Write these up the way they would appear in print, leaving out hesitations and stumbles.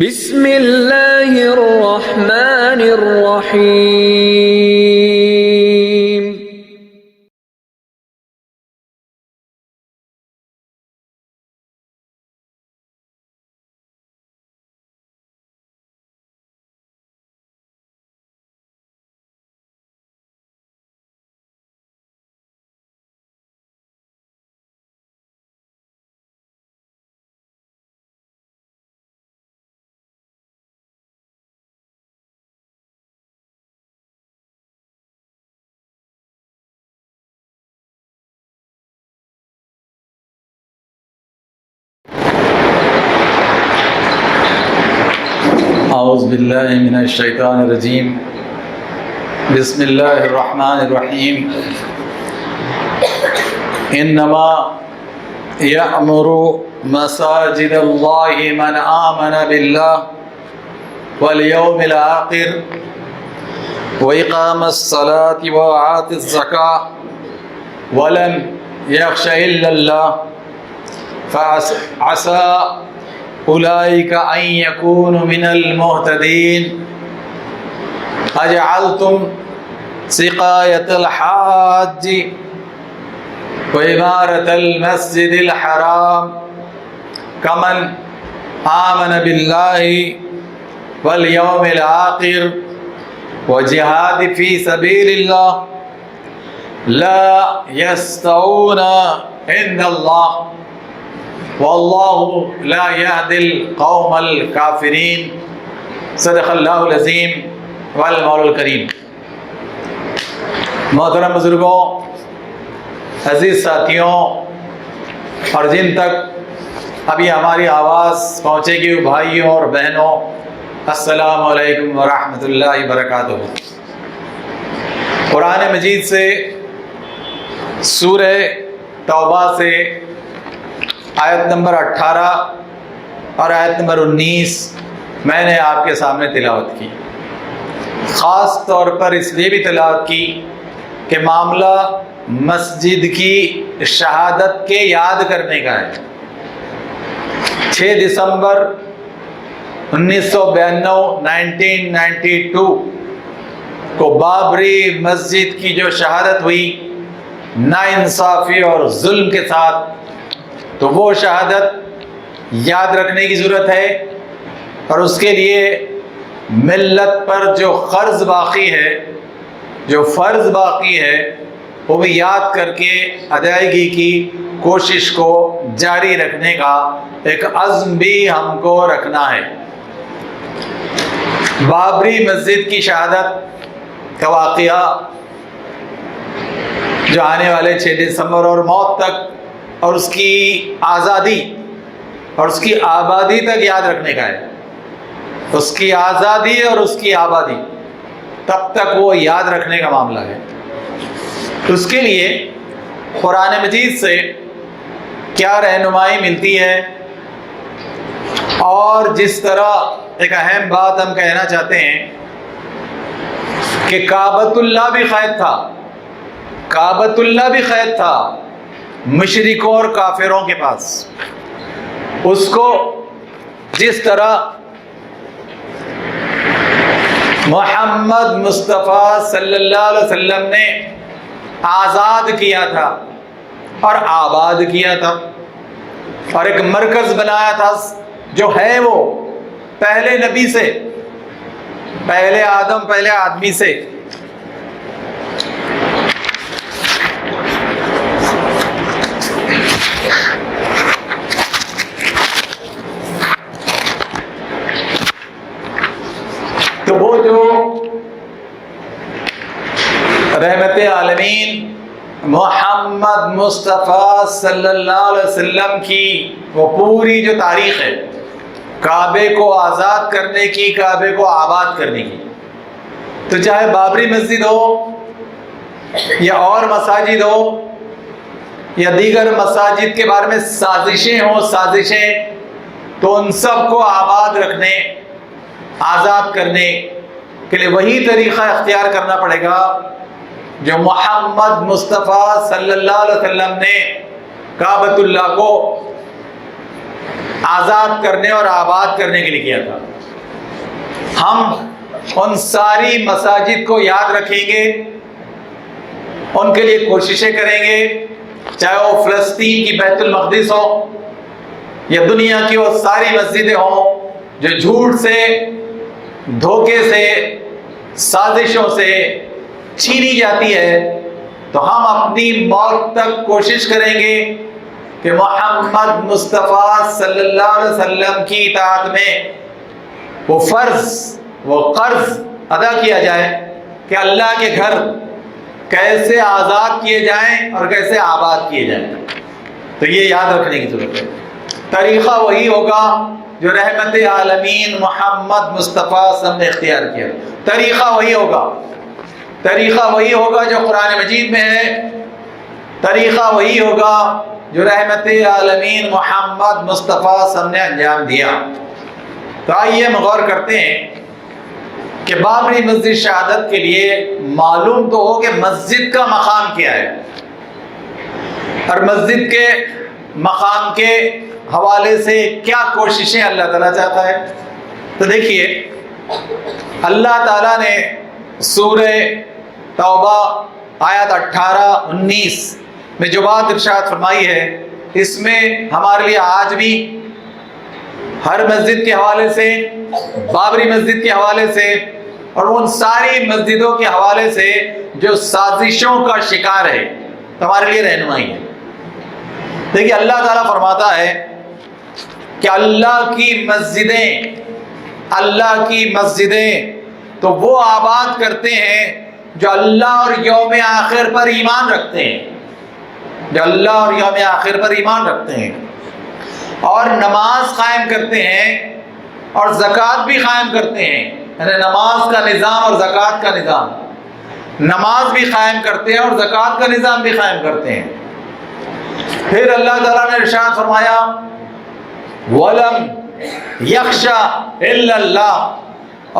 بسم اللہ الرحمن الرحیم اعوذ باللہ من الشیطان الرجیم بسم اللہ الرحمن الرحیم انما یأمر مساجد اللہ من آمن باللہ والیوم الآخر وإقام الصلاة وآتى الزکاة ولم یخش الا اللہ فعسى اولئک ان یکونوا من المہتدین اجعلتم سقایۃ الحاج وعمارۃ المسجد الحرام کمن آمن باللہ والیوم الآخر وجہاد فی سبیل اللہ لا یستوون عند اللہ واللہ لا یہدی القوم الکافرین صدق اللہ العظیم والمولا الکریم۔ محترم بزرگوں، عزیز ساتھیوں، اور جن تک ابھی ہماری آواز پہنچے گی بھائیوں اور بہنوں، السلام علیکم ورحمۃ اللہ وبرکاتہ۔ قرآن مجید سے سورہ توبہ سے آیت نمبر 18 اور آیت نمبر 19 میں نے آپ کے سامنے تلاوت کی۔ خاص طور پر اس لیے بھی تلاوت کی کہ معاملہ مسجد کی شہادت کے یاد کرنے کا ہے۔ 6 دسمبر 1992 کو بابری مسجد کی جو شہادت ہوئی ناانصافی اور ظلم کے ساتھ، تو وہ شہادت یاد رکھنے کی ضرورت ہے، اور اس کے لیے ملت پر جو فرض باقی ہے وہ بھی یاد کر کے ادائیگی کی کوشش کو جاری رکھنے کا ایک عزم بھی ہم کو رکھنا ہے۔ بابری مسجد کی شہادت کا واقعہ جو آنے والے 6 دسمبر اور موت تک اور اس کی آزادی اور اس کی آبادی تک یاد رکھنے کا ہے۔ اس کی آزادی اور اس کی آبادی تب تک وہ یاد رکھنے کا معاملہ ہے۔ اس کے لیے قرآن مجید سے کیا رہنمائی ملتی ہے، اور جس طرح ایک اہم بات ہم کہنا چاہتے ہیں کہ کعبۃ اللہ بھی قید تھا مشرکوں اور کافروں کے پاس۔ اس کو جس طرح محمد مصطفیٰ صلی اللہ علیہ وسلم نے آزاد کیا تھا اور آباد کیا تھا، اور ایک مرکز بنایا تھا جو ہے وہ پہلے نبی سے، پہلے آدمی سے تو وہ جو رحمت عالمین محمد مصطفیٰ صلی اللہ علیہ وسلم کی وہ پوری جو تاریخ ہے کعبے کو آزاد کرنے کی، کعبے کو آباد کرنے کی، تو چاہے بابری مسجد ہو یا اور مساجد ہو یا دیگر مساجد کے بارے میں سازشیں تو ان سب کو آباد رکھنے، آزاد کرنے کے لیے وہی طریقہ اختیار کرنا پڑے گا جو محمد مصطفیٰ صلی اللہ علیہ وسلم نے کعبۃ اللہ کو آزاد کرنے اور آباد کرنے کے لیے کیا تھا. ہم ان ساری مساجد کو یاد رکھیں گے، ان کے لیے کوششیں کریں گے، چاہے وہ فلسطین کی بیت المقدس ہو یا دنیا کی وہ ساری مسجدیں ہوں جو جھوٹ سے، دھوکے سے، سازشوں سے چھینی جاتی ہے. تو ہم اپنی موت تک کوشش کریں گے کہ محمد مصطفیٰ صلی اللہ علیہ وسلم کی اطاعت میں وہ فرض، وہ قرض ادا کیا جائے کہ اللہ کے گھر کیسے آزاد کیے جائیں اور کیسے آباد کیے جائیں. تو یہ یاد رکھنے کی ضرورت ہے. طریقہ وہی ہوگا جو رحمت عالمین محمد مصطفیٰ صلی اللہ علیہ وسلم نے اختیار کیا. طریقہ وہی ہوگا، طریقہ وہی ہوگا جو قرآن مجید میں ہے. طریقہ وہی ہوگا جو رحمت عالمین محمد مصطفیٰ صلی اللہ علیہ وسلم نے انجام دیا. تو آئیے ہم غور کرتے ہیں کہ بابری مسجد شہادت کے لیے معلوم تو ہو کہ مسجد کا مقام کیا ہے اور مسجد کے مقام کے حوالے سے کیا کوششیں اللہ تعالیٰ چاہتا ہے. تو دیکھیے اللہ تعالیٰ نے سورہ توبہ آیات 18-19 میں جو بات ارشاد فرمائی ہے، اس میں ہمارے لیے آج بھی ہر مسجد کے حوالے سے، بابری مسجد کے حوالے سے اور ان ساری مسجدوں کے حوالے سے جو سازشوں کا شکار ہے، ہمارے لیے رہنمائی ہے. دیکھیے اللہ تعالیٰ فرماتا ہے کہ اللہ کی مسجدیں تو وہ آباد کرتے ہیں جو اللہ اور یوم آخر پر ایمان رکھتے ہیں، جو اللہ اور یوم آخر پر ایمان رکھتے ہیں اور نماز قائم کرتے ہیں اور زکوٰۃ بھی قائم کرتے ہیں. یعنی نماز کا نظام اور زکوٰۃ کا نظام، نماز بھی قائم کرتے ہیں اور زکوٰۃ کا نظام بھی قائم کرتے ہیں. پھر اللہ تعالیٰ نے ارشاد فرمایا وَلَمْ يَخْشَ إِلَّا اللَّهُ،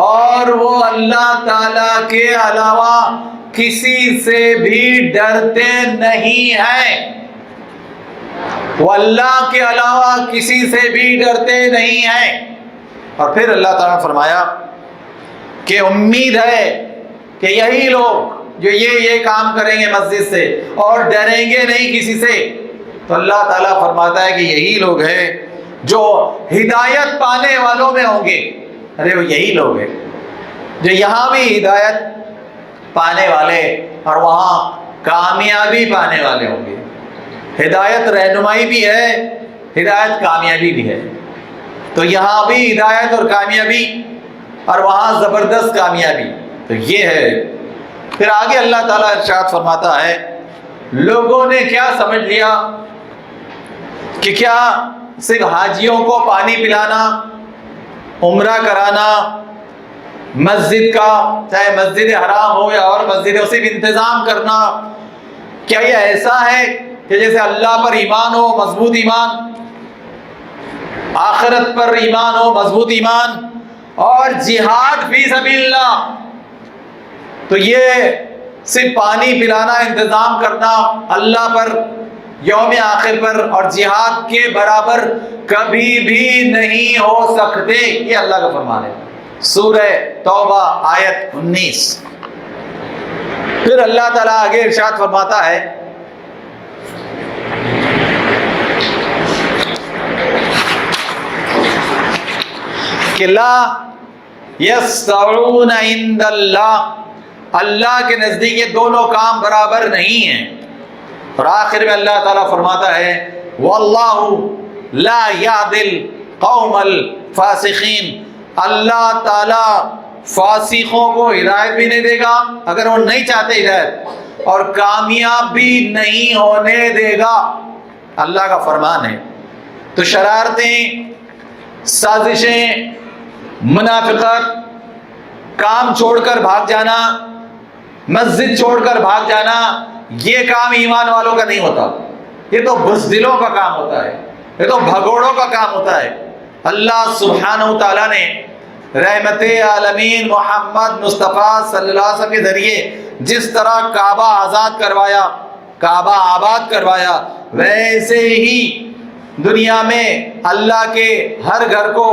اور وہ اللہ تعالیٰ کے علاوہ کسی سے بھی ڈرتے نہیں ہیں. وہ اللہ کے علاوہ کسی سے بھی ڈرتے نہیں ہیں. اور پھر اللہ تعالیٰ نے فرمایا کہ امید ہے کہ یہی لوگ جو یہ کام کریں گے مسجد سے اور ڈریں گے نہیں کسی سے. تو اللہ تعالیٰ فرماتا ہے کہ یہی لوگ ہیں جو ہدایت پانے والوں میں ہوں گے. ارے وہ یہی لوگ ہیں جو یہاں بھی ہدایت پانے والے اور وہاں کامیابی پانے والے ہوں گے. ہدایت رہنمائی بھی ہے، ہدایت کامیابی بھی ہے. تو یہاں بھی ہدایت اور کامیابی اور وہاں زبردست کامیابی. تو یہ ہے. پھر آگے اللہ تعالیٰ ارشاد فرماتا ہے لوگوں نے کیا سمجھ لیا کہ کیا صرف حاجیوں کو پانی پلانا، عمرہ کرانا، مسجد کا چاہے مسجد حرام ہو یا اور مسجد ہے صرف انتظام کرنا، کیا یہ ایسا ہے کہ جیسے اللہ پر ایمان ہو مضبوط ایمان، آخرت پر ایمان ہو مضبوط ایمان اور جہاد فی سبیل اللہ، تو یہ صرف پانی پلانا انتظام کرنا اللہ پر یوم آخر پر اور جہاد کے برابر کبھی بھی نہیں ہو سکتے. یہ اللہ کا فرمان ہے. سورہ توبہ آیت 19. پھر اللہ تعالیٰ آگے ارشاد فرماتا ہے کہ لا یستوون عند اللہ، اللہ کے نزدیک یہ دونوں کام برابر نہیں ہیں. اور آخر میں اللہ تعالیٰ فرماتا ہے واللہ لا یهدی القوم الفاسقین، اللہ تعالیٰ فاسقوں کو ہدایت بھی نہیں دے گا اگر وہ نہیں چاہتے ہدایت، اور کامیاب بھی نہیں ہونے دے گا. اللہ کا فرمان ہے. تو شرارتیں، سازشیں، منافقت، کام چھوڑ کر بھاگ جانا، مسجد چھوڑ کر بھاگ جانا، یہ کام ایمان والوں کا نہیں ہوتا. یہ تو بزدلوں کا کام ہوتا ہے، یہ تو بھگوڑوں کا کام ہوتا ہے. اللہ سبحانہ و تعالیٰ نے رحمت عالمین محمد مصطفیٰ صلی اللہ علیہ وسلم کے ذریعے جس طرح کعبہ آزاد کروایا، کعبہ آباد کروایا، ویسے ہی دنیا میں اللہ کے ہر گھر کو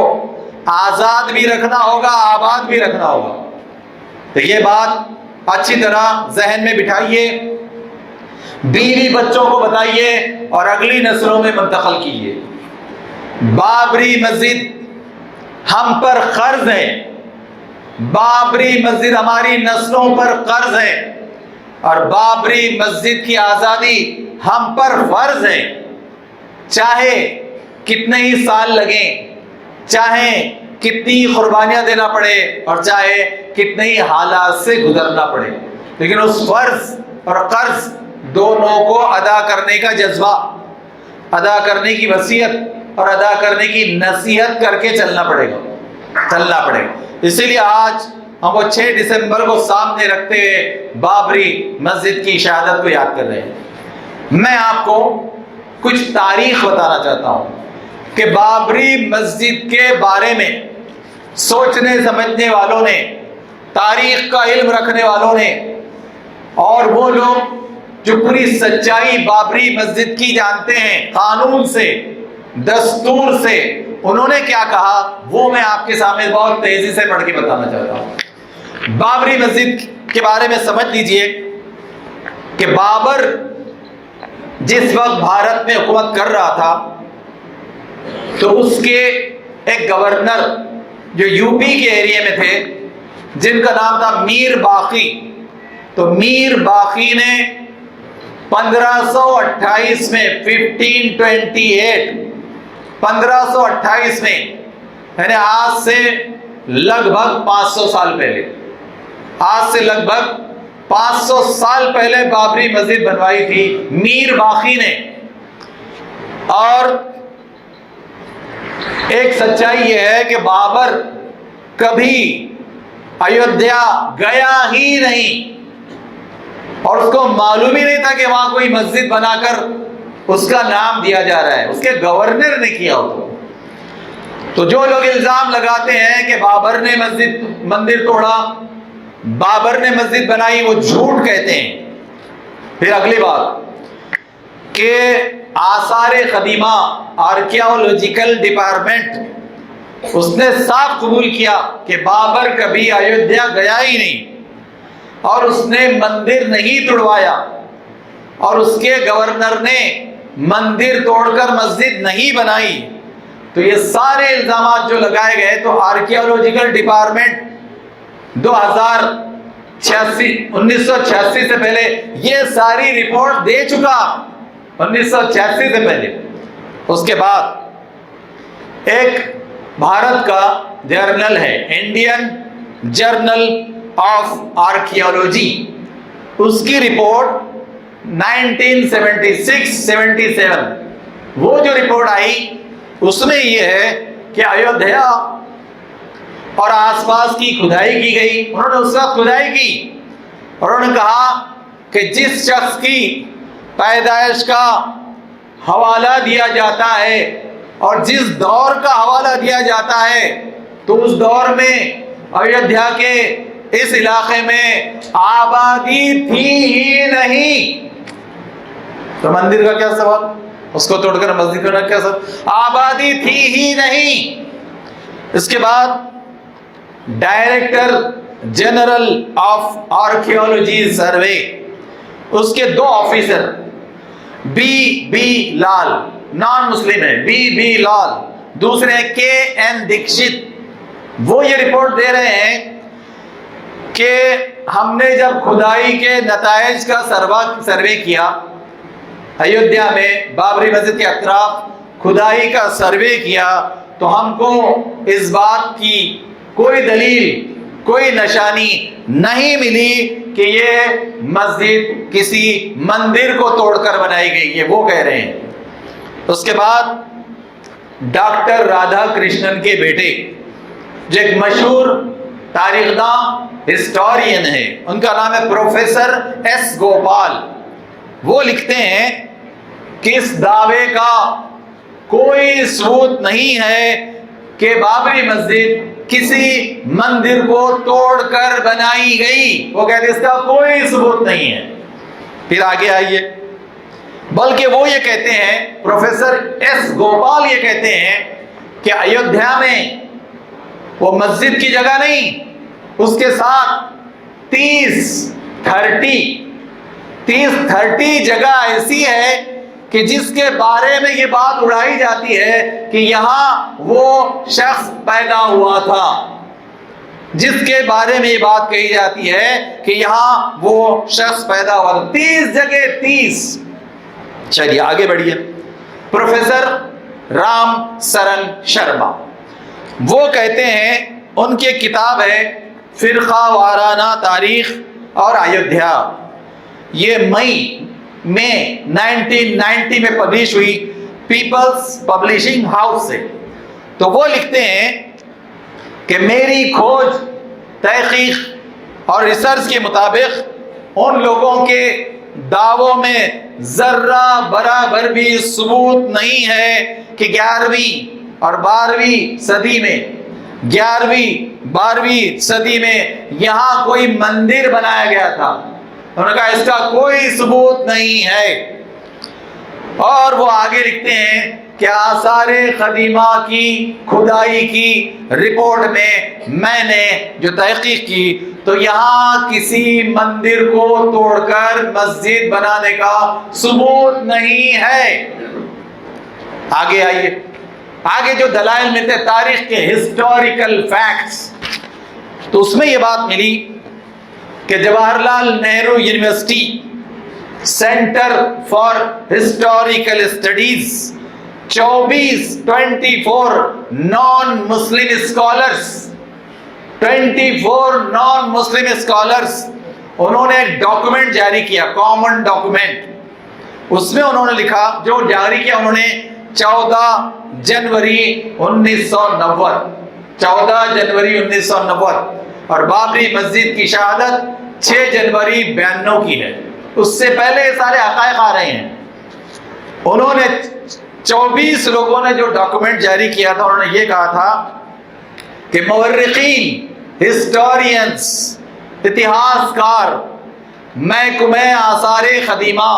آزاد بھی رکھنا ہوگا، آباد بھی رکھنا ہوگا۔ تو یہ بات اچھی طرح ذہن میں بٹھائیے، بیوی بچوں کو بتائیے اور اگلی نسلوں میں منتقل کیجیے۔ بابری مسجد ہم پر قرض ہے، بابری مسجد ہماری نسلوں پر قرض ہے، اور بابری مسجد کی آزادی ہم پر فرض ہے۔ چاہے کتنے ہی سال لگیں، چاہے کتنی قربانیاں دینا پڑے، اور چاہے کتنے ہی حالات سے گزرنا پڑے، لیکن اس فرض اور قرض دونوں کو ادا کرنے کا جذبہ، ادا کرنے کی وصیت اور ادا کرنے کی نصیحت کر کے چلنا پڑے گا۔ اسی لیے آج ہم وہ 6 دسمبر کو سامنے رکھتے ہوئے بابری مسجد کی شہادت کو یاد کر رہے ہیں۔ میں آپ کو کچھ تاریخ بتانا چاہتا ہوں کہ بابری مسجد کے بارے میں سوچنے سمجھنے والوں نے، تاریخ کا علم رکھنے والوں نے، اور وہ لوگ جو پوری سچائی بابری مسجد کی جانتے ہیں، قانون سے، دستور سے، انہوں نے کیا کہا وہ میں آپ کے سامنے بہت تیزی سے پڑھ کے بتانا چاہتا ہوں۔ بابری مسجد کے بارے میں سمجھ لیجئے کہ بابر جس وقت بھارت میں حکومت کر رہا تھا تو اس کے ایک گورنر جو یو پی کے ایریے میں تھے، جن کا نام تھا میر باقی، تو میر باقی نے 1528 میں 1528 میں یعنی آج سے لگ بھگ 500 سال پہلے، آج سے لگ بھگ 500 سال پہلے بابری مسجد بنوائی تھی میر باقی نے۔ اور ایک سچائی یہ ہے کہ بابر کبھی ایودھیا گیا ہی نہیں، اور اس کو معلوم ہی نہیں تھا کہ وہاں کوئی مسجد بنا کر اس کا نام دیا جا رہا ہے، اس کے گورنر نے کیا ہو۔ تو جو لوگ الزام لگاتے ہیں کہ بابر نے مندر توڑا، بابر نے مسجد بنائی، وہ جھوٹ کہتے ہیں۔ پھر اگلی بات کہ آثار قدیمہ آرکیالوجیکل ڈپارٹمنٹ اس نے صاف قبول کیا کہ بابر کبھی ایودھیا گیا ہی نہیں، اور اس نے مندر نہیں توڑوایا، اور اس کے گورنر نے مندر توڑ کر مسجد نہیں بنائی۔ تو یہ سارے الزامات جو لگائے گئے تو آرکیالوجیکل ڈپارٹمنٹ 1986 سے پہلے یہ ساری رپورٹ دے چکا، 1986 سے پہلے۔ اس کے بعد ایک بھارت کا جرنل ہے، انڈین جرنل آف آرکیالوجی، اس کی رپورٹ 1976-77 وہ جو رپورٹ آئی اس میں یہ ہے کہ ایودھیا اور آس پاس کی کھدائی کی گئی۔ انہوں نے اس وقت کھدائی کی اور انہوں نے کہا کہ جس شخص کی پیدائش کا حوالہ دیا جاتا ہے اور جس دور کا حوالہ دیا جاتا ہے تو اس دور میں ایودھیا کے اس علاقے میں آبادی تھی ہی نہیں، تو مندر کا کیا سوال، اس کو توڑ کر مسجد کرنا کیا سوال، آبادی تھی ہی نہیں۔ اس کے بعد director general of archaeology survey, اس کے 2 آفیسر، بی لال، نان مسلم ہے، بی لال، دوسرے ہیں KN دکشت، وہ یہ رپورٹ دے رہے ہیں کہ ہم نے جب کھدائی کے نتائج کا سروے کیا، ایودھیا میں بابری مسجد کے اطراف کھدائی کا سروے کیا، تو ہم کو اس بات کی کوئی دلیل، کوئی نشانی نہیں ملی کہ یہ مسجد کسی مندر کو توڑ کر بنائی گئی ہے، وہ کہہ رہے ہیں۔ اس کے بعد ڈاکٹر رادھا کرشنن کے بیٹے جو ایک مشہور تاریخ داں ہسٹورین ہے، ان کا نام ہے پروفیسر S گوپال، وہ لکھتے ہیں کہ اس دعوے کا کوئی ثبوت نہیں ہے کہ بابری مسجد کسی مندر کو توڑ کر بنائی گئی، وہ کہتے ہیں اس کا کوئی ثبوت نہیں ہے۔ پھر آگے آئیے، بلکہ وہ یہ کہتے ہیں، پروفیسر ایس گوپال یہ کہتے ہیں کہ ایودھیا میں وہ مسجد کی جگہ نہیں، اس کے ساتھ 30 جگہ ایسی ہے کہ جس کے بارے میں یہ بات اڑائی جاتی ہے کہ یہاں وہ شخص پیدا ہوا تھا، جس کے بارے میں یہ بات کہی جاتی ہے کہ یہاں وہ شخص پیدا ہوا تھا۔ 30 جگہ 30۔ چلیے آگے بڑھیے۔ پروفیسر رام سرن شرما وہ کہتے ہیں، ان کی کتاب ہے فرقہ وارانہ تاریخ اور ایودھیا، یہ مئی میں 1990 میں پبلش ہوئی پیپلز پبلشنگ ہاؤس سے۔ تو وہ لکھتے ہیں کہ میری کھوج، تحقیق اور ریسرچ کے مطابق ان لوگوں کے دعووں میں ذرہ برابر بھی ثبوت نہیں ہے کہ 11ویں اور 12ویں صدی میں 12ویں صدی میں یہاں کوئی مندر بنایا گیا تھا۔ انہوں نے کہا اس کا کوئی ثبوت نہیں ہے۔ اور وہ آگے لکھتے ہیں کہ آثار قدیمہ کی کھدائی کی رپورٹ میں نے جو تحقیق کی تو یہاں کسی مندر کو توڑ کر مسجد بنانے کا ثبوت نہیں ہے۔ آگے آئیے، آگے جو دلائل ملتے ہیں تاریخ کے ہسٹوریکل فیکٹس، تو اس میں یہ بات ملی کہ Jawahar Lal Nehru university centre for historical studies 24 naan Muslim scholars انہوں نے ایک ڈاکومنٹ جاری کیا، کامن ڈاکومنٹ۔ اس میں انہوں نے لکھا، جو جاری کیا انہوں نے 14 جنوری 1990 اور بابری مسجد کی شہادت 6 جنوری 92 کی ہے۔ اس سے پہلے یہ سارے حقائق آ رہے ہیں۔ انہوں نے 24 لوگوں نے جو ڈاکومنٹ جاری کیا تھا، انہوں نے یہ کہا تھا کہ مورخین، ہسٹورینز، اتہاس کار، محکمہ آثار قدیمہ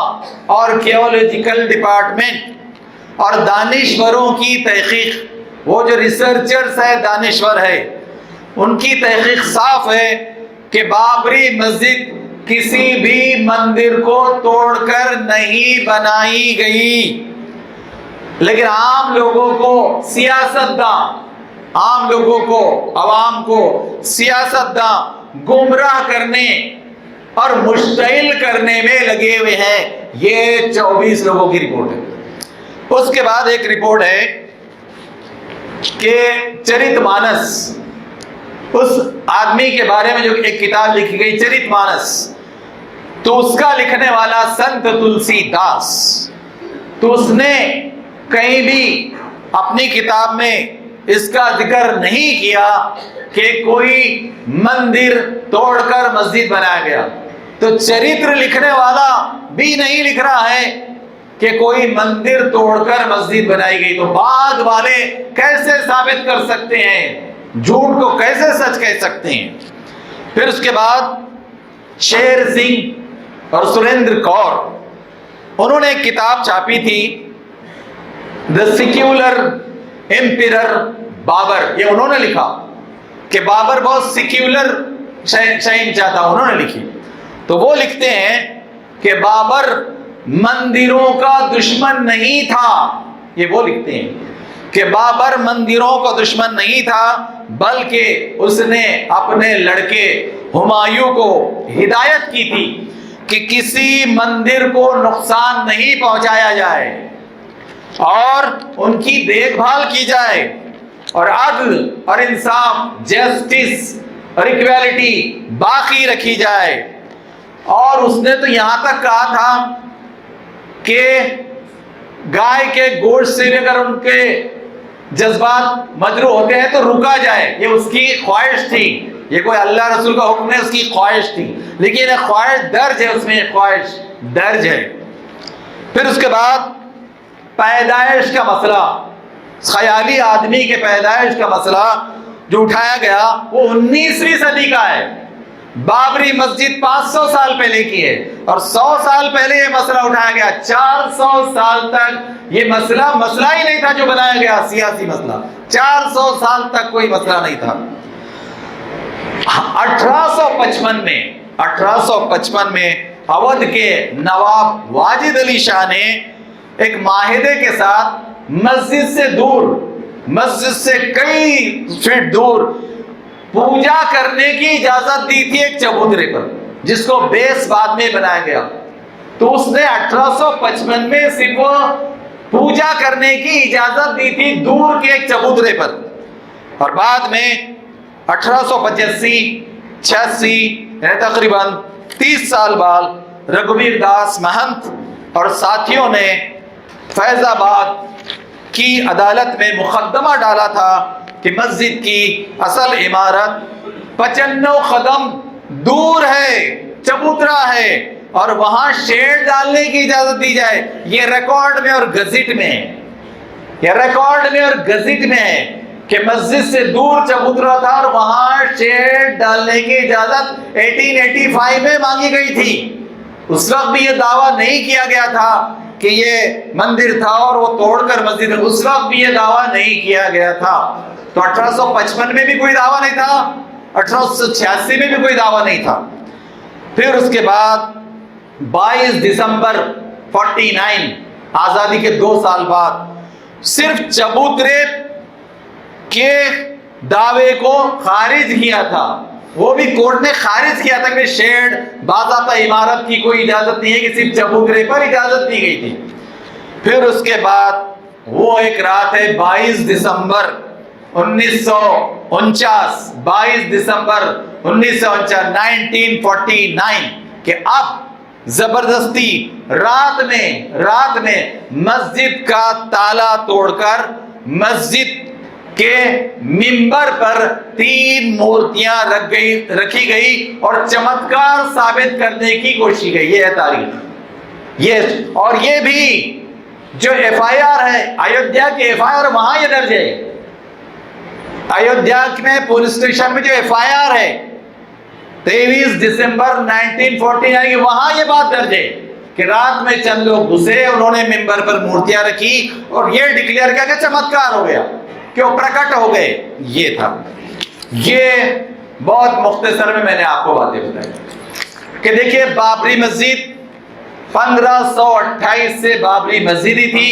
اور آرکیالوجیکل ڈپارٹمنٹ اور دانشوروں کی تحقیق، وہ جو ریسرچرز ہے، دانشور ہے، ان کی تحقیق صاف ہے کہ بابری مسجد کسی بھی مندر کو توڑ کر نہیں بنائی گئی، لیکن عام لوگوں کو سیاستداں، عام لوگوں کو، عوام کو سیاستداں گمراہ کرنے اور مشتعل کرنے میں لگے ہوئے ہیں۔ یہ 24 لوگوں کی رپورٹ ہے۔ اس کے بعد ایک رپورٹ ہے کہ چرت مانس، اس آدمی کے بارے میں جو ایک کتاب لکھی گئی چرت مانس، تو اس کا لکھنے والا سنت تلسی داس، تو اس نے کہیں بھی اپنی کتاب میں اس کا ذکر نہیں کیا کہ کوئی مندر توڑ کر مسجد بنایا گیا۔ تو چرتر لکھنے والا بھی نہیں لکھ رہا ہے کہ کوئی مندر توڑ کر مسجد بنائی گئی، تو بعد والے کیسے ثابت کر سکتے ہیں؟ جھوٹ کو کیسے سچ کہہ سکتے ہیں؟ پھر اس کے بعد شیر سنگھ اور سریندر کور، انہوں نے ایک کتاب چھاپی تھی، دا سیکولر ایمپیرر بابر۔ یہ انہوں نے لکھا کہ بابر بہت سیکولر شہنشاہ تھا، انہوں نے لکھی۔ تو وہ لکھتے ہیں کہ بابر مندروں کا دشمن نہیں تھا، یہ وہ لکھتے ہیں کہ بابر مندروں کا دشمن نہیں تھا، بلکہ اس نے اپنے لڑکے ہمایوں کو ہدایت کی تھی کہ کسی مندر کو نقصان نہیں پہنچایا جائے اور ان کی دیکھ بھال کی جائے اور عدل اور انصاف، جسٹس اور ایکویلٹی باقی رکھی جائے۔ اور اس نے تو یہاں تک کہا تھا کہ گائے کے گوشت سے بھی اگر ان کے جذبات مجروح ہوتے ہیں تو رکا جائے، یہ اس کی خواہش تھی۔ یہ کوئی اللہ رسول کا حکم نہیں، اس کی خواہش تھی، لیکن ایک خواہش درج ہے، اس میں ایک خواہش درج ہے۔ پھر اس کے بعد پیدائش کا مسئلہ، خیالی آدمی کے پیدائش کا مسئلہ جو اٹھایا گیا وہ 19ویں صدی کا ہے۔ بابری مسجد 500 سال پہلے کی ہے، اور 100 سال پہلے یہ مسئلہ اٹھایا گیا۔ 400 سال تک یہ مسئلہ ہی نہیں تھا جو بنایا گیا، سیاسی مسئلہ 400 سال تک کوئی مسئلہ نہیں تھا۔ 1855 میں اودھ کے نواب واجد علی شاہ نے ایک معاہدے کے ساتھ مسجد سے کئی فٹ دور پوجا کرنے کی اجازت دی تھی ایک چبوترے پر، جس کو بیس بعد میں بنایا گیا۔ تو اس نے 1855 میں صرف پوجا کرنے کی اجازت دی تھی دور کے ایک چبوترے پر، اور بعد میں 1885-86 تقریباً 30 سال بعد رگھویر داس مہنت اور ساتھیوں نے فیض آباد کی عدالت میں مقدمہ ڈالا تھا کہ مسجد کی اصل عمارت 95 قدم دور ہے، چبوترا ہے، اور وہاں شیڈ ڈالنے کی اجازت دی جائے۔ یہ ریکارڈ میں اور گزٹ میں ہے کہ مسجد سے دور چبوترا تھا اور وہاں شیڈ ڈالنے کی اجازت 1885 میں مانگی گئی تھی۔ اس وقت بھی یہ دعویٰ نہیں کیا گیا تھا کہ یہ مندر تھا اور وہ توڑ کر مسجد ہے، اس وقت بھی یہ دعویٰ نہیں کیا گیا تھا۔ تو 1855 میں بھی کوئی دعویٰ نہیں تھا، 1886 میں بھی کوئی دعویٰ نہیں تھا۔ پھر اس کے بعد 22 دسمبر 49 آزادی کے 2 سال بعد صرف چبوترے کے دعوے کو خارج کیا تھا، وہ بھی کورٹ نے خارج کیا تھا کہ شیڈ باضابطہ عمارت کی کوئی اجازت نہیں ہے، کہ صرف چبوترے پر اجازت دی گئی تھی۔ پھر اس کے بعد وہ ایک رات ہے 22 دسمبر 1949 کہ اب زبردستی رات میں مسجد کا تالا توڑ کر مسجد کے ممبر پر 3 مورتیاں رکھی گئی اور چمتکار ثابت کرنے کی کوشش کی گئی۔ یہ ہے تاریخ۔ اور یہ بھی جو ایف آئی آر ہے ایودھیا کی ایف آئی آر، وہاں یہ درج ہے، ایودھیا میں پولیس اسٹیشن میں جو ایف آئی آر ہے 23 دسمبر 1949 کی، وہاں یہ بات درج ہے کہ رات میں چند لوگ گھسے، انہوں نے ممبر پر مورتیاں رکھی اور یہ ڈکلیئر کیا کہ چمتکار ہو گیا، کہ وہ پرکٹ ہو گئے۔ یہ تھا، یہ بہت مختصر میں نے آپ کو باتیں بتائی کہ دیکھیے بابری مسجد 1528 سے بابری مسجد ہی تھی،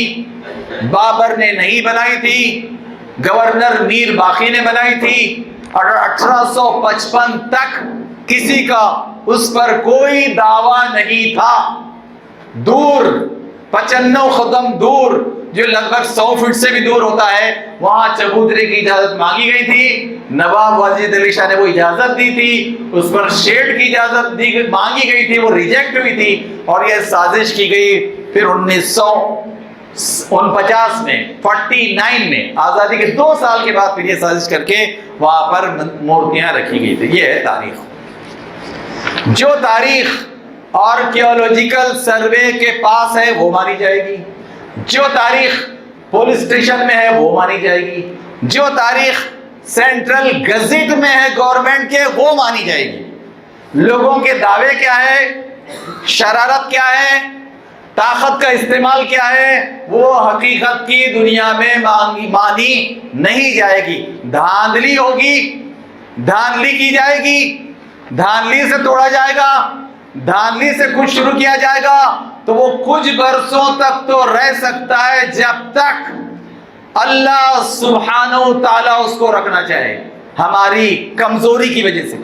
بابر نے نہیں بنائی تھی، گورنر میر باقی نے بنائی تھی، اور 1855 تک کسی کا اس پر کوئی دعویٰ نہیں تھا۔ دور 95 قدم دور، جو لگ بھگ 100 فٹ سے بھی دور ہوتا ہے، وہاں چبوترے کی اجازت مانگی گئی تھی۔ نواب واجد علی شاہ نے وہ اجازت دی تھی، اس پر شیڈ کی اجازت مانگی گئی تھی، وہ ریجیکٹ ہوئی تھی، اور یہ سازش کی گئی۔ پھر 1949 میں 49 میں آزادی کے 2 سال کے بعد پھر یہ سازش کر کے وہاں پر مورتیاں رکھی گئی تھی۔ یہ ہے تاریخ۔ جو تاریخ آرکیولوجیکل سروے کے پاس ہے وہ مانی جائے گی، جو تاریخ پولیس اسٹیشن میں ہے وہ مانی جائے گی، جو تاریخ سینٹرل گزٹ میں ہے گورنمنٹ کے وہ مانی جائے گی۔ لوگوں کے دعوے کیا ہے، شرارت کیا ہے، طاقت کا استعمال کیا ہے، وہ حقیقت کی دنیا میں مانی نہیں جائے گی۔ دھاندلی ہوگی، دھاندلی کی جائے گی، دھاندلی سے توڑا جائے گا، دھاندلی سے کچھ شروع کیا جائے گا تو وہ کچھ برسوں تک تو رہ سکتا ہے، جب تک اللہ سبحانہ و تعالیٰ اس کو رکھنا چاہے، ہماری کمزوری کی وجہ سے۔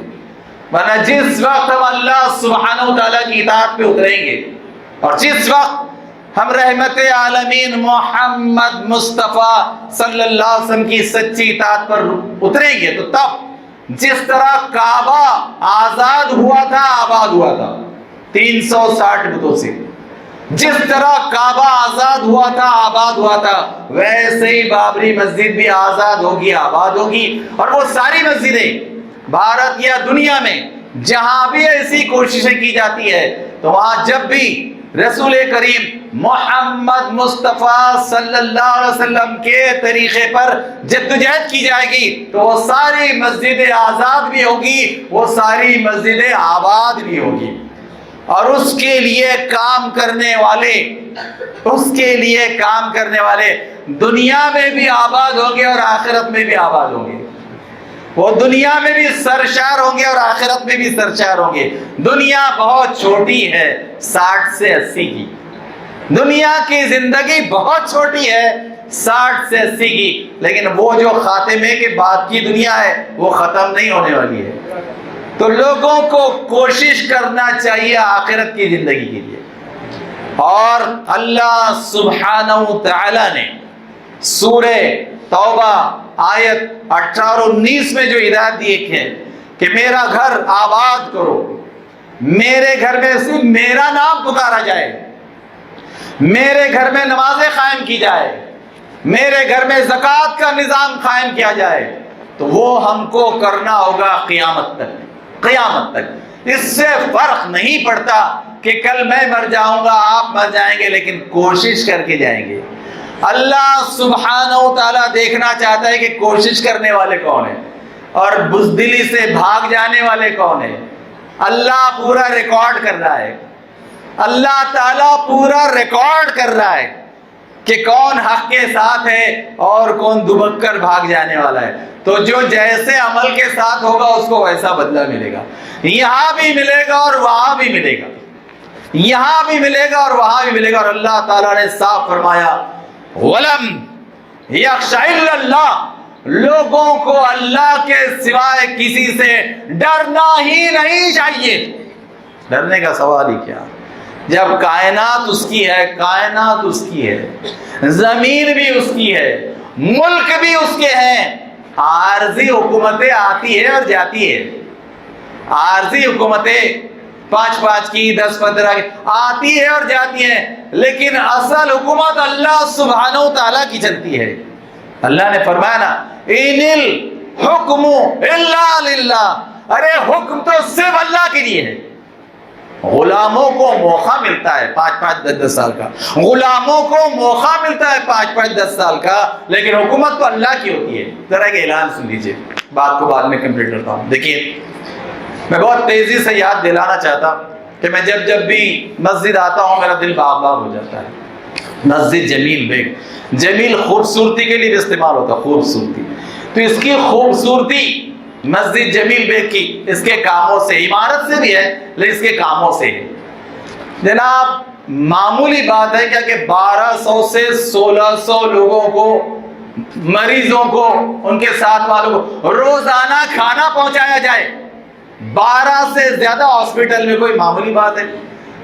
ورنہ جس وقت ہم اللہ سبحانہ و تعالیٰ کی اطاعت پہ اتریں گے، اور جس وقت ہم رحمت عالمین محمد مصطفیٰ صلی اللہ علیہ وسلم کی سچی اطاعت پر اتریں گے، تو تب جس طرح کعبہ آزاد ہوا تھا، آباد ہوا تھا 360 بتوں سے، جس طرح کعبہ آزاد ہوا تھا، آباد ہوا تھا، ویسے ہی بابری مسجد بھی آزاد ہوگی، آباد ہوگی۔ اور وہ ساری مسجدیں بھارت یا دنیا میں جہاں بھی ایسی کوششیں کی جاتی ہے، تو وہاں جب بھی رسول کریم محمد مصطفیٰ صلی اللہ علیہ وسلم کے طریقے پر جدوجہد کی جائے گی تو وہ ساری مسجدیں آزاد بھی ہوگی، وہ ساری مسجدیں آباد بھی ہوگی، اور اس کے لیے کام کرنے والے دنیا میں بھی آباد ہوں گے اور آخرت میں بھی آباد ہوں گے۔ وہ دنیا میں بھی سرشار ہوں گے اور آخرت میں بھی سرشار ہوں گے۔ دنیا بہت چھوٹی ہے، 60 سے 80 کی، دنیا کی زندگی بہت چھوٹی ہے، 60 سے 80 کی، لیکن وہ جو خاتمے کے بعد کی دنیا ہے وہ ختم نہیں ہونے والی ہے۔ تو لوگوں کو کوشش کرنا چاہیے آخرت کی زندگی کے لیے، اور اللہ سبحانہ وتعالی نے سورہ توبہ آیت 18 اور 19 میں جو ہدایت دی ہے کہ میرا گھر آباد کرو، میرے گھر میں صرف میرا نام پکارا جائے، میرے گھر میں نمازیں قائم کی جائے، میرے گھر میں زکوٰۃ کا نظام قائم کیا جائے، تو وہ ہم کو کرنا ہوگا قیامت تک۔ اس سے فرق نہیں پڑتا کہ کل میں مر جاؤں گا، آپ مر جائیں گے، لیکن کوشش کر کے جائیں گے۔ اللہ سبحانہ و تعالیٰ دیکھنا چاہتا ہے کہ کوشش کرنے والے کون ہیں اور بزدلی سے بھاگ جانے والے کون ہیں۔ اللہ پورا ریکارڈ کر رہا ہے، اللہ تعالیٰ پورا ریکارڈ کر رہا ہے کہ کون حق کے ساتھ ہے اور کون دبک کر بھاگ جانے والا ہے۔ تو جو جیسے عمل کے ساتھ ہوگا اس کو ویسا بدلہ ملے گا، یہاں بھی ملے گا اور وہاں بھی ملے گا، یہاں بھی ملے گا اور وہاں بھی ملے گا۔ اور اللہ تعالیٰ نے صاف فرمایا وَلَمْ يَخْشَ إِلَّا اللَّهُ، لوگوں کو اللہ کے سوائے کسی سے ڈرنا ہی نہیں چاہیے۔ ڈرنے کا سوال ہی کیا، جب کائنات اس کی ہے، کائنات اس کی ہے، زمین بھی اس کی ہے، ملک بھی اس کے ہیں، عارضی حکومتیں آتی ہے اور جاتی ہے، عارضی حکومتیں 5 کی 10-15 کی آتی ہے اور جاتی ہیں، لیکن اصل حکومت اللہ سبحانہ و تعالیٰ کی چلتی ہے۔ اللہ نے فرمایا نا ان الحکم الا للہ، ارے حکم تو صرف اللہ کے لیے ہے۔ غلاموں کو موقع ملتا ہے 5-5 10 سال کا، غلاموں کو موقع ملتا ہے 5-5 10 سال کا، لیکن حکومت تو اللہ کی ہوتی ہے۔ ذرا کہ اعلان سن لیجیے، بات کو بعد میں کمپلیٹ کرتا ہوں۔ دیکھیے میں بہت تیزی سے یاد دلانا چاہتا ہوں کہ میں جب بھی مسجد آتا ہوں میرا دل باغ باغ ہو جاتا ہے۔ مسجد جمیل بیگ، جمیل خوبصورتی کے لیے بھی استعمال ہوتا ہے، خوبصورتی، تو اس کی خوبصورتی مسجد جمیل بیگ کی اس کے کاموں سے، عمارت سے بھی ہے لیکن اس کے کاموں سے ہے۔ جناب معمولی بات ہے کیا کہ 1200 سے 1600 لوگوں کو، مریضوں کو، ان کے ساتھ والوں کو روزانہ کھانا پہنچایا جائے۔ 12 سے زیادہ ہاسپٹل میں کوئی معمولی بات ہے؟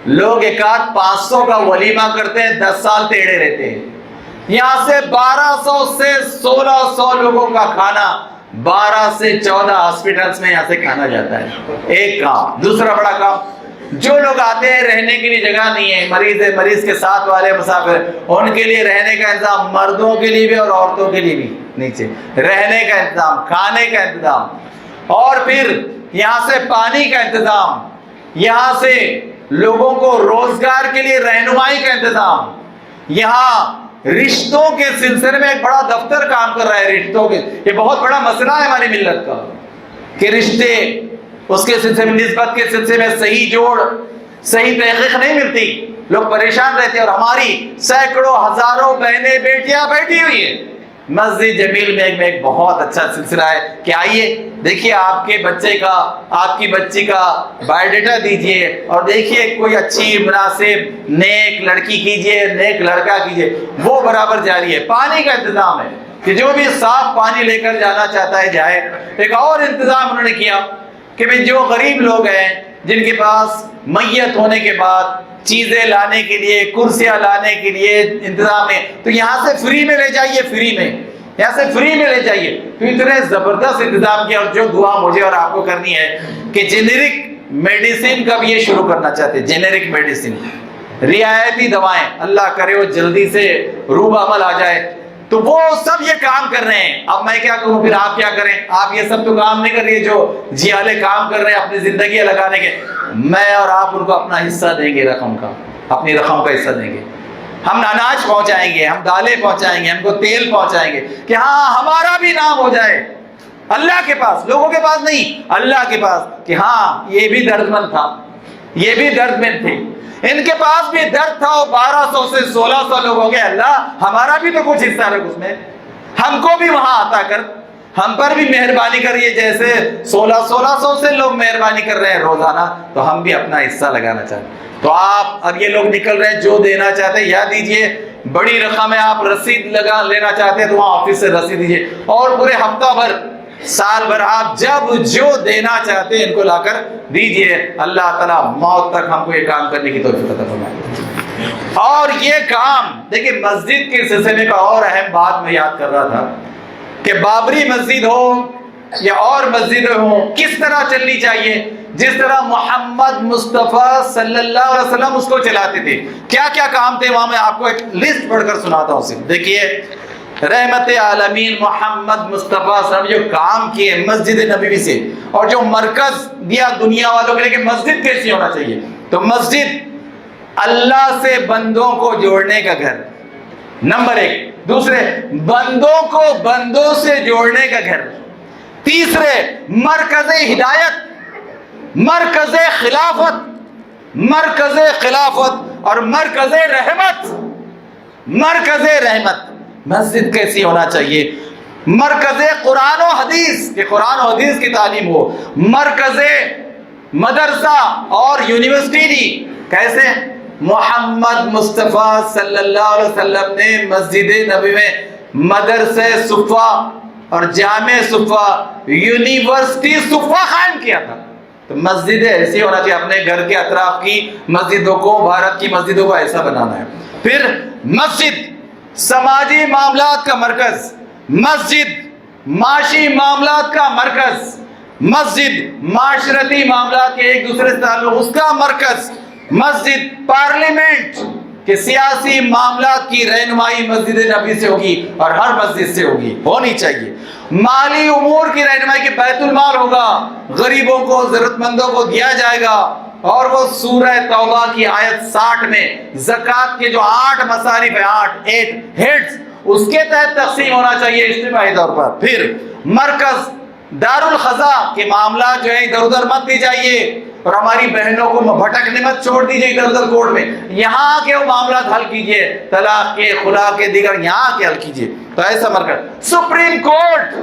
لوگ 1-500 کا ولیمہ کرتے ہیں، 10 سال ٹیڑے رہتے ہیں۔ یہاں سے 1200 سے 1600 لوگوں کا کھانا 12 سے 14 ہاسپٹلز میں یہاں سے کھانا جاتا ہے۔ ایک کام۔ دوسرا بڑا کام، جو لوگ آتے ہیں رہنے کے لیے جگہ نہیں ہے، مریض ہے، مریض کے ساتھ والے مسافر، ان کے لیے رہنے کا انتظام، مردوں کے لیے بھی اور عورتوں کے لیے بھی نیچے رہنے کا انتظام، کھانے کا انتظام، اور پھر یہاں سے پانی کا انتظام، یہاں سے لوگوں کو روزگار کے لیے رہنمائی کا انتظام، یہاں رشتوں کے سلسلے میں ایک بڑا دفتر کام کر رہا ہے۔ رشتوں کے یہ بہت بڑا مسئلہ ہے ہماری ملت کا کہ رشتے، اس کے سلسلے میں، نسبت کے سلسلے میں صحیح جوڑ، صحیح تحقیق نہیں ملتی، لوگ پریشان رہتے ہیں، اور ہماری سینکڑوں ہزاروں بہنیں بیٹیاں بیٹھی ہوئی ہیں۔ مسجد جمیل میں ایک بہت اچھا سلسلہ ہے کہ آئیے دیکھیے آپ کے بچے کا، آپ کی بچی کا بایو ڈیٹا دیجئے اور دیکھیے کوئی اچھی مناسب نیک لڑکی کیجئے، نیک لڑکا کیجئے، وہ برابر جاری ہے۔ پانی کا انتظام ہے کہ جو بھی صاف پانی لے کر جانا چاہتا ہے جائے۔ ایک اور انتظام انہوں نے کیا کہ جو غریب لوگ ہیں جن کے پاس میت ہونے کے بعد چیزیں لانے کے لیے، کرسیاں لانے کے لیے انتظام ہے، تو یہاں سے فری میں لے جائیے، فری میں یہاں سے فری میں لے جائیے۔ تو اتنے زبردست انتظام کیا، اور جو دعا مجھے اور آپ کو کرنی ہے کہ جنیرک میڈیسن کا بھی یہ شروع کرنا چاہتے ہیں، جنیرک میڈیسن، رعایتی دوائیں، اللہ کرے وہ جلدی سے روب عمل آ جائے۔ تو وہ سب یہ کام کر رہے ہیں۔ اب میں کیا کروں، پھر آپ کیا کریں؟ آپ یہ سب تو کام نہیں کر رہی ہے جو جیالے کام کر رہے ہیں اپنی زندگیاں لگانے کے، میں اور آپ ان کو اپنا حصہ دیں گے رقم کا۔ اپنی رقم کا حصہ دیں گے. ہم اناج پہنچائیں گے, ہم دالیں پہنچائیں گے, ہم کو تیل پہنچائیں گے کہ ہاں ہمارا بھی نام ہو جائے اللہ کے پاس, لوگوں کے پاس نہیں, اللہ کے پاس, کہ ہاں یہ بھی درد مند تھا, یہ بھی درد مند تھے, ان کے پاس بھی درد تھا, 1200 سے 1600 لوگ ہو گئے, اللہ ہمارا بھی تو کچھ حصہ رکھ اس میں, ہم کو بھی وہاں عطا کر, ہم پر بھی مہربانی کریے. جیسے 1600 سے لوگ مہربانی کر رہے ہیں روزانہ, تو ہم بھی اپنا حصہ لگانا چاہتے ہیں. تو آپ اب یہ لوگ نکل رہے ہیں جو دینا چاہتے ہیں, یاد دیجئے بڑی رقم ہے, آپ رسید لگا لینا چاہتے ہیں تو وہاں آفس سے رسید دیجئے, اور پورے ہفتہ بھر سال بھر آپ جب جو دینا چاہتے ہیں ان کو لا کر دیجئے. اللہ تعالیٰ موت تک ہم کو یہ کام کرنے کی توفیق عطا فرمائے. اور یہ کام دیکھیں, مسجد کے سلسلے کا اور اہم بات میں یاد کر رہا تھا کہ بابری مسجد ہو یا اور مسجدیں ہوں, کس طرح چلنی چاہیے, جس طرح محمد مصطفیٰ صلی اللہ علیہ وسلم اس کو چلاتے تھے. کیا کیا کام تھے وہاں, میں آپ کو ایک لسٹ پڑھ کر سناتا ہوں. صرف دیکھیے, رحمت عالمین محمد مصطفیٰ صلی اللہ علیہ وسلم جو کام کیے مسجد نبوی سے, اور جو مرکز دیا دنیا والوں کے لیے کہ مسجد کیسی ہونا چاہیے. تو مسجد اللہ سے بندوں کو جوڑنے کا گھر, نمبر 1. دوسرے, بندوں کو بندوں سے جوڑنے کا گھر. تیسرے, مرکز ہدایت, مرکز خلافت, مرکز خلافت اور مرکز رحمت. مرکز رحمت مسجد کیسی ہونا چاہیے, مرکز قرآن و حدیث کہ قرآن و حدیث کی تعلیم ہو, مرکز مدرسہ اور یونیورسٹی. کیسے؟ محمد مصطفیٰ صلی اللہ علیہ وسلم نے مسجد نبوی میں مدرسہ صفا اور جامع صفا, یونیورسٹی صفا قائم کیا تھا. تو مسجد ایسی ہونا چاہیے, اپنے گھر کے اطراف کی مسجدوں کو, بھارت کی مسجدوں کو ایسا بنانا ہے. پھر مسجد سماجی معاملات کا مرکز, مسجد معاشی معاملات کا مرکز, مسجد معاشرتی معاملات کے ایک دوسرے سے تعلق اس کا مرکز, مسجد پارلیمنٹ کہ سیاسی معاملات کی رہنمائی مسجد نبی سے ہوگی اور ہر مسجد سے ہوگی, ہونی چاہیے. مالی امور کی رہنمائی کہ بیت المال ہوگا, غریبوں کو ضرورت مندوں کو دیا جائے گا, اور وہ سورہ توبہ کی آیت 60 میں زکوٰۃ کے جو 8 مصارف ہیں, 8 ہیڈز, اس کے تحت تقسیم ہونا چاہیے اجتماعی طور پر. پھر مرکز دارالخزا کے معاملات جو ہیں ادھر ادھر مت دی جائیے, اور ہماری بہنوں کو بھٹکنے مت چھوڑ دیجیے ادھر ادھر کورٹ میں, یہاں کے وہ معاملات حل کیجیے, طلاق کے, خلا کے, دیگر یہاں کے حل کیجیے. تو ایسا مرکز. سپریم کورٹ,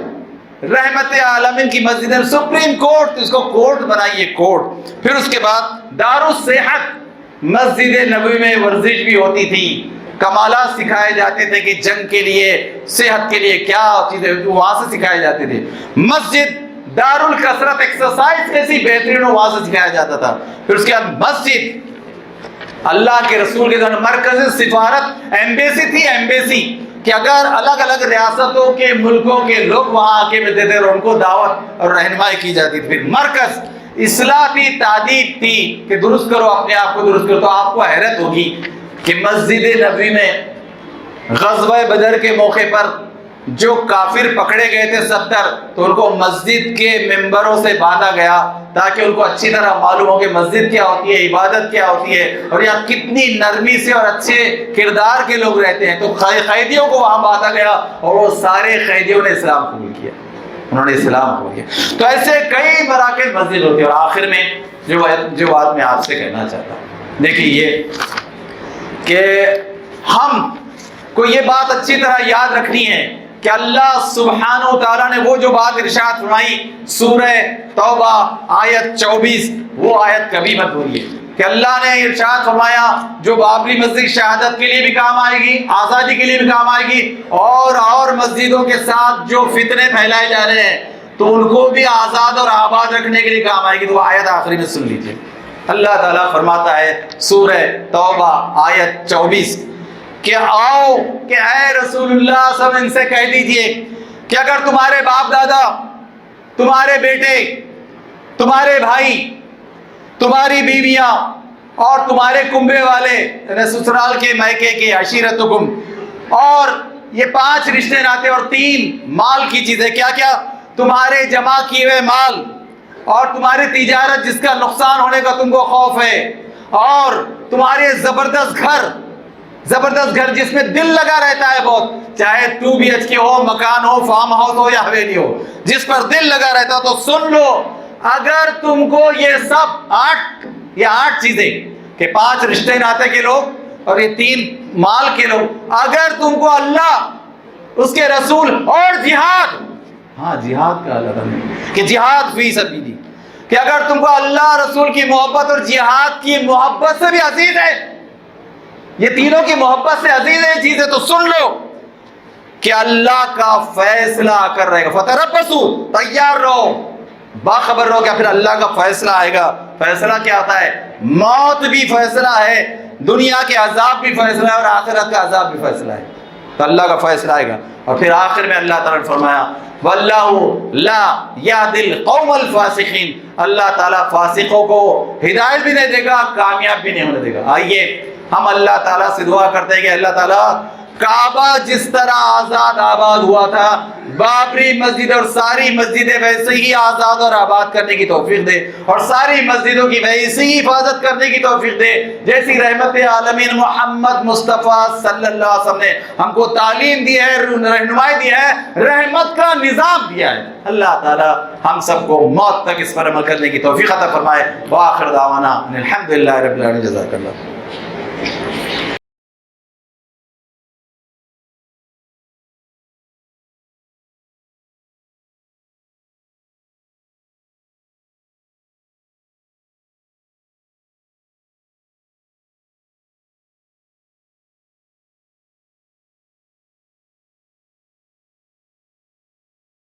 رحمت عالمین کی مسجد ہے سپریم کورٹ, اس کو کورٹ بنائیے, کورٹ. پھر اس کے بعد دارالصحت, مسجد نبوی میں ورزش بھی ہوتی تھی, کمالات سکھائے جاتے تھے کہ جنگ کے لیے, صحت کے لیے کیا چیزیں وہاں سے سکھائے جاتے تھے. مسجد دارالکثرت, ایکسرسائز کیسی بہترین ہو وہاں سے سکھایا جاتا تھا. پھر اس کے بعد مسجد اللہ کے رسول کے دوران مرکز سفارت, ایمبیسی تھی, ایمبیسی کہ اگر الگ الگ ریاستوں کے ملکوں کے لوگ وہاں آ کے ملتے تھے اور ان کو دعوت اور رہنمائی کی جاتی تھی. پھر مرکز اصلاح تھی, تعدیب تھی کہ درست کرو اپنے آپ کو, درست کرو. تو آپ کو حیرت ہوگی کہ مسجد نبوی میں غزوہ بدر کے موقع پر جو کافر پکڑے گئے تھے 70, تو ان کو مسجد کے ممبروں سے باندھا گیا تاکہ ان کو اچھی طرح معلوم ہو کہ مسجد کیا ہوتی ہے, عبادت کیا ہوتی ہے, اور یہاں کتنی نرمی سے اور اچھے کردار کے لوگ رہتے ہیں. تو قیدیوں کو وہاں باندھا گیا اور وہ سارے قیدیوں نے اسلام قبول کیا, انہوں نے اسلام قبول کیا. تو ایسے کئی مراکز مسجد ہوتی ہے. اور آخر میں جو بات میں آپ سے کہنا چاہتا ہوں, دیکھیے یہ کہ ہم کو یہ بات اچھی طرح یاد رکھنی ہے کہ اللہ سبحانہ و تعالیٰ نے وہ جو بات ارشاد فرمائی سورہ توبہ آیت 24, وہ آیت کبھی مت بھولیے کہ اللہ نے ارشاد فرمایا جو بابری مسجد شہادت کے لیے بھی کام آئے گی, آزادی کے لیے بھی کام آئے گی, اور مسجدوں کے ساتھ جو فتنے پھیلائے جا رہے ہیں تو ان کو بھی آزاد اور آباد رکھنے کے لیے کام آئے گی. تو وہ آیت آخری میں سن لیجیے. اللہ تعالیٰ فرماتا ہے سورہ توبہ آیت 24 کہ آؤ کہ اے رسول اللہ سب ان سے کہہ دیجئے کہ اگر تمہارے باپ دادا, تمہارے بیٹے, تمہارے بھائی, تمہاری بیویاں اور تمہارے کنبے والے سسرال کے میکے کے عشیرتکم, اور یہ 5 رشتے ناتے اور 3 مال کی چیزیں, کیا کیا, تمہارے جمع کیے ہوئے مال اور تمہاری تجارت جس کا نقصان ہونے کا تم کو خوف ہے, اور تمہارے زبردست گھر جس میں دل لگا رہتا ہے بہت، چاہے 2 BHK ہو، مکان ہو، فارم ہاؤس ہو یا حویلی ہو، جس پر دل لگا رہتا تو سن لو، اگر تم کو یہ سب 8 چیزیں کہ 5 رشتے ناتے کے لوگ اور یہ 3 مال کے لوگ، اگر تم کو اللہ، اس کے رسول اور جہاد، جہاد کا الگ کہ جہاد فی سبیلی، کہ اگر تم کو اللہ رسول کی محبت اور جہاد کی محبت سے بھی عزیز ہے، یہ تینوں کی محبت سے عزیز ہے چیزیں، تو سن لو کہ اللہ کا فیصلہ آ کر رہے گا، فتربصوا، تیار رہو، باخبر رہو کہ پھر اللہ کا فیصلہ آئے گا۔ فیصلہ کیا آتا ہے؟ موت بھی فیصلہ ہے، دنیا کے عذاب بھی فیصلہ ہے، اور آخرت کا عذاب بھی فیصلہ ہے، تو اللہ کا فیصلہ آئے گا۔ اور پھر آخر میں اللہ تعالیٰ نے فرمایا واللہ لا یہدی القوم الفاسقین، اللہ تعالیٰ فاسقوں کو ہدایت بھی نہیں دے گا، کامیاب بھی نہیں ہونے دے گا۔ آئیے ہم اللہ تعالیٰ سے دعا کرتے ہیں کہ اللہ تعالیٰ کعبہ جس طرح آزاد آباد ہوا تھا، بابری مسجد اور ساری مسجدیں ویسے ہی آزاد اور آباد کرنے کی توفیق دے، اور ساری مسجدوں کی ویسے ہی حفاظت کرنے کی توفیق دے جیسی رحمت عالمین محمد مصطفیٰ صلی اللہ علیہ وسلم نے ہم کو تعلیم دی ہے، رہنمائی دی ہے، رحمت کا نظام دیا ہے۔ اللہ تعالی ہم سب کو موت تک اس پر عمل کرنے کی توفیق عطا فرمائے۔ وآخر دعوانا الحمدللہ رب العالمین، جزاک اللہ۔